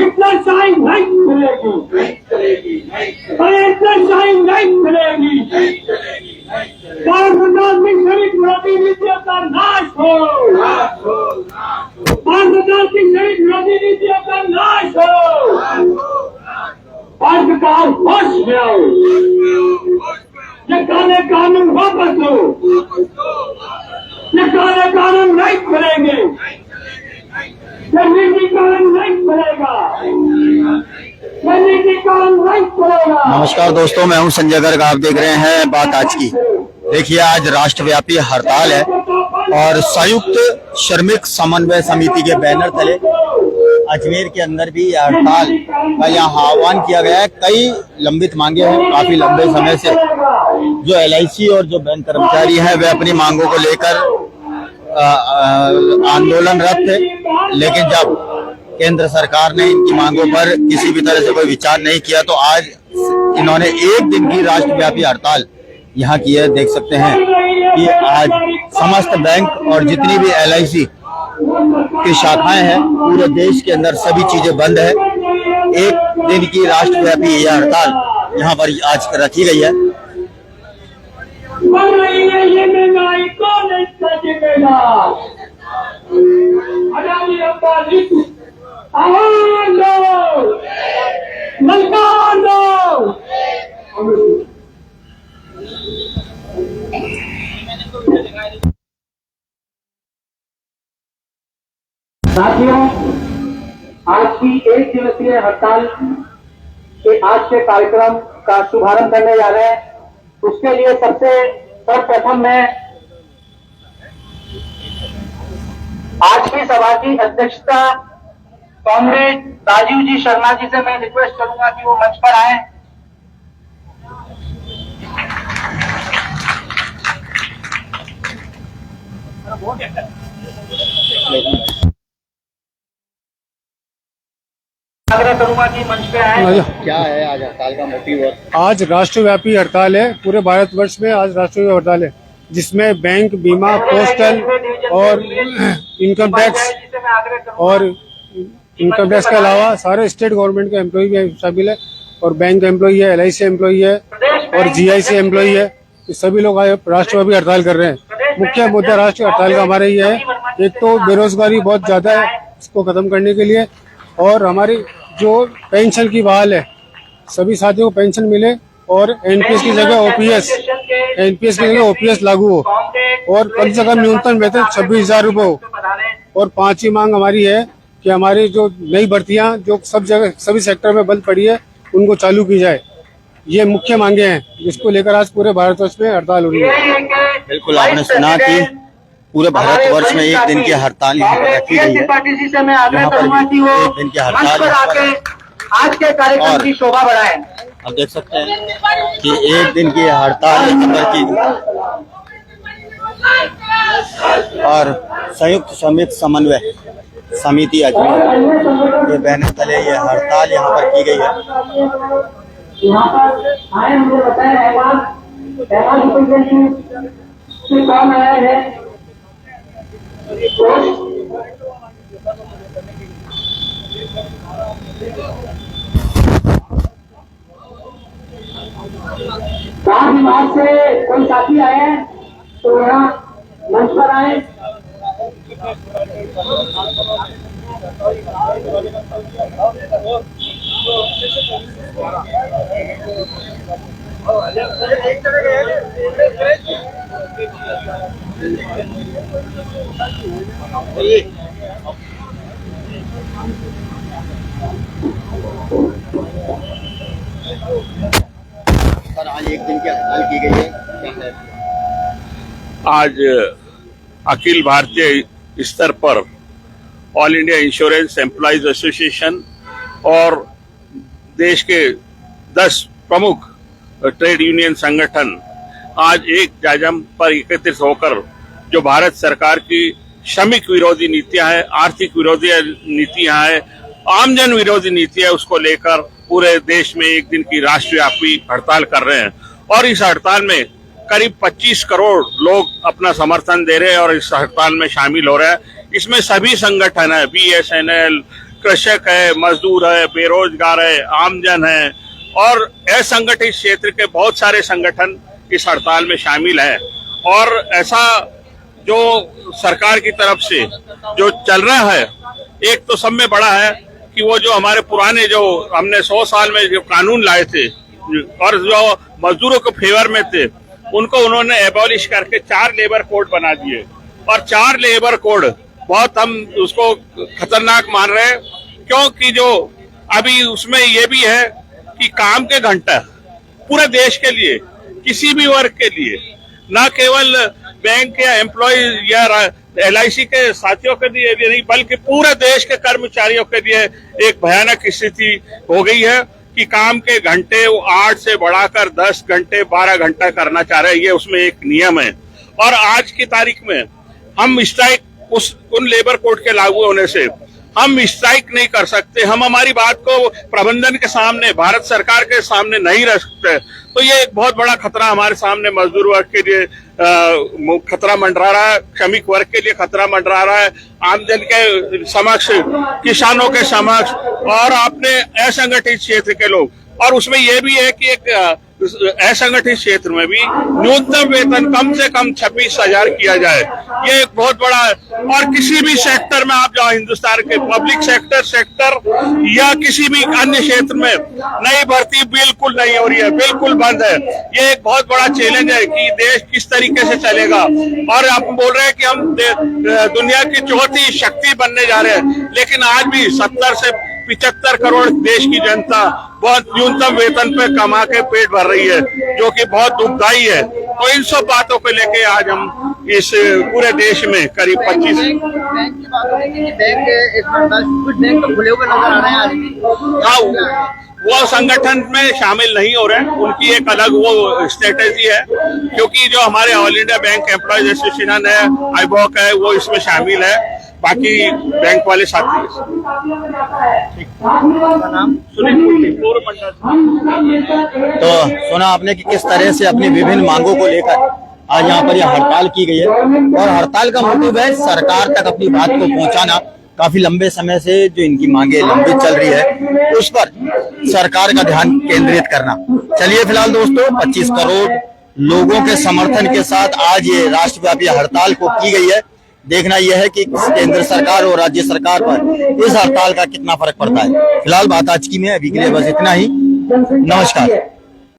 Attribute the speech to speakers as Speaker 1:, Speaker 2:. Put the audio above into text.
Speaker 1: हिटलरशाही नहीं मिलेगी, हिटलरशाही नहीं मिलेगी। भारत में शरीक विरोधी नीतियों का नाश हो, भारत की शरीक विरोधी नीतियों का नाश हो। भारत का होश में आओ, ये काले कानून वापस लो, ये काले कानून नहीं करेंगे, ये नीति कानून नहीं करेगा, ये नीति कानून नहीं करेगा।
Speaker 2: नमस्कार दोस्तों, मैं हूं संजय गर्ग। आप देख रहे हैं बात आज की। देखिए, आज राष्ट्रव्यापी हड़ताल है और संयुक्त श्रमिक समन्वय समिति के बैनर तले अजमेर के अंदर भी हड़ताल का यहाँ आह्वान किया गया है। कई लंबित मांगे हैं, काफी लंबे समय से जो LIC और जो बैंक कर्मचारी हैं वे अपनी मांगों को लेकर आंदोलनरत थे, लेकिन जब केंद्र सरकार ने इनकी मांगों पर किसी भी तरह से कोई विचार नहीं किया तो आज इन्होंने एक दिन की राष्ट्रव्यापी हड़ताल यहाँ की है। देख सकते हैं कि आज समस्त बैंक और जितनी भी LIC की शाखाएं हैं पूरे देश के अंदर सभी चीजें बंद है। एक दिन की राष्ट्रव्यापी यह हड़ताल यहाँ पर आज रखी गई है।
Speaker 3: साथियों, आज की एक दिवसीय हड़ताल के आज के कार्यक्रम का शुभारंभ करने जा रहे हैं। उसके लिए सबसे सर्वप्रथम मैं आज की सभा की अध्यक्षता कॉमरेड राजीव जी शर्मा जी से मैं रिक्वेस्ट करूंगा कि वो मंच पर आए। आग्रह करूंगा कि मंच पे आए।
Speaker 2: क्या है आज हड़ताल का मोटिव?
Speaker 4: आज राष्ट्रव्यापी हड़ताल है। पूरे भारतवर्ष में आज राष्ट्रव्यापी हड़ताल है, जिसमें बैंक, बीमा, पोस्टल और इनकम टैक्स के अलावा सारे स्टेट गवर्नमेंट के एम्प्लॉय भी शामिल है, और बैंक एम्प्लॉय है, LIC एम्प्लॉय है और GIC एम्प्लॉय है। तो सभी लोग आज राष्ट्रव्यापी हड़ताल कर रहे हैं। मुख्य मुद्दा राष्ट्रीय हड़ताल का हमारे ये है, एक तो बेरोजगारी बहुत ज्यादा है, इसको खत्म करने के लिए, और हमारी जो पेंशन की बहाल है, सभी साथियों को पेंशन मिले और NPS की जगह OPS लागू हो, और कम से कम न्यूनतम वेतन 26,000 रुपये हो। और पांचवी मांग हमारी है कि हमारी जो नई भर्तियां जो सब जगह सभी सेक्टर में बंद पड़ी है उनको चालू की जाए। ये मुख्य मांगे हैं, जिसको लेकर आज पूरे भारतवर्ष में हड़ताल हो रही है।
Speaker 2: बिल्कुल, आपने सुना कि पूरे भारतवर्ष में एक दिन की हड़ताल यहाँ पर रखी गई है। यहाँ पर एक दिन की हड़ताल
Speaker 3: आज के कार्यक्रम की शोभा बढ़ाएं।
Speaker 2: आप देख सकते हैं कि एक दिन की हड़ताल यहाँ पर की और संयुक्त श्रमिक समन्वय समिति अजमेर ये बैनर तले ये हड़ताल यहाँ पर की गई है।
Speaker 3: यहाँ पर आए मुझे बताया कौन आया है? राम विभाग से कोई साथी आए हैं तो यहाँ मंच पर आए।
Speaker 2: सर, आज एक दिन की हड़ताल की गई है।
Speaker 5: आज अखिल भारतीय स्तर पर all India insurance employees association और देश के 10 प्रमुख ट्रेड यूनियन संगठन आज एक जाजम पर एकत्रित होकर जो भारत सरकार की श्रमिक विरोधी नीतियां हैं, आर्थिक विरोधी नीतियां हैं, आमजन विरोधी नीतियां, उसको लेकर पूरे देश में एक दिन की राष्ट्रव्यापी हड़ताल कर रहे हैं। और इस हड़ताल में करीब 25 करोड़ लोग अपना समर्थन दे रहे हैं और इस हड़ताल में शामिल हो रहे हैं। इसमें सभी संगठन है, BSNL, कृषक है, मजदूर है, बेरोजगार है, आमजन है और असंगठित क्षेत्र के बहुत सारे संगठन इस हड़ताल में शामिल है। और ऐसा जो सरकार की तरफ से जो चल रहा है, एक तो सब में बड़ा है कि वो जो हमारे पुराने जो हमने 100 साल में जो कानून लाए थे और जो मजदूरों के फेवर में थे, उनको उन्होंने एबॉलिश करके 4 लेबर कोड बना दिए। और 4 लेबर कोड बहुत हम उसको खतरनाक मान रहे हैं, क्योंकि जो अभी उसमें ये भी है कि काम के घंटा पूरे देश के लिए, किसी भी वर्ग के लिए, न केवल बैंक या एम्प्लॉय या LIC के साथियों के लिए नहीं, बल्कि पूरे देश के कर्मचारियों के लिए एक भयानक स्थिति हो गई है कि काम के घंटे 8 से बढ़ाकर 10 घंटे 12 घंटा करना चाह रहे हैं। ये उसमें एक नियम है। और आज की तारीख में हम स्ट्राइक उन लेबर कोड के लागू होने से हम स्ट्राइक नहीं कर सकते, हम हमारी बात को प्रबंधन के सामने, भारत सरकार के सामने नहीं रख सकते। तो ये एक बहुत बड़ा खतरा हमारे सामने मजदूर वर्ग के लिए खतरा मंडरा रहा है, श्रमिक वर्ग के लिए खतरा मंडरा रहा है, आमजन के समक्ष, किसानों के समक्ष और अपने असंगठित क्षेत्र के लोग। और उसमें यह भी है कि एक असंगठित क्षेत्र में भी न्यूनतम वेतन कम से कम 26,000 किया जाए। ये एक बहुत बड़ा, और किसी भी सेक्टर में आप जाओ, हिंदुस्तान के पब्लिक सेक्टर या किसी भी अन्य क्षेत्र में नई भर्ती बिल्कुल नहीं हो रही है, बिल्कुल बंद है। ये एक बहुत बड़ा चैलेंज है कि देश किस तरीके से चलेगा। और आप बोल रहे हैं कि हम दुनिया की चौथी शक्ति बनने जा रहे हैं, लेकिन आज भी 70 से 75 करोड़ देश की जनता बहुत न्यूनतम वेतन पे कमा के पेट भर रही है, जो कि बहुत दुखदायी है। तो इन सब बातों को लेके आज हम इस पूरे देश में करीब 25
Speaker 6: बैंक की बात हो रही थी कि बैंक कुछ बैंक तो खुले हुए नजर आ रहे हैं आज भी।
Speaker 5: हाँ, वो संगठन में शामिल नहीं हो रहे हैं, उनकी एक अलग वो स्ट्रेटेजी है, क्योंकि जो हमारे all India bank employees association है, IBOC है, वो इसमें शामिल है, बाकी बैंक वाले साथी।
Speaker 2: तो सुना आपने कि किस तरह से अपनी विभिन्न मांगों को लेकर आज यहाँ पर यह हड़ताल की गई है। और हड़ताल का मोटिव है सरकार तक अपनी बात को पहुँचाना। काफी लंबे समय से जो इनकी मांगे लंबित चल रही है, उस पर सरकार का ध्यान केंद्रित करना। चलिए फिलहाल दोस्तों, 25 करोड़ लोगों के समर्थन के साथ आज ये राष्ट्रव्यापी हड़ताल को की गई है। देखना यह है कि केंद्र सरकार और राज्य सरकार पर इस हड़ताल का कितना फर्क पड़ता है। फिलहाल बात आज की में अभी के लिए बस इतना ही। नमस्कार।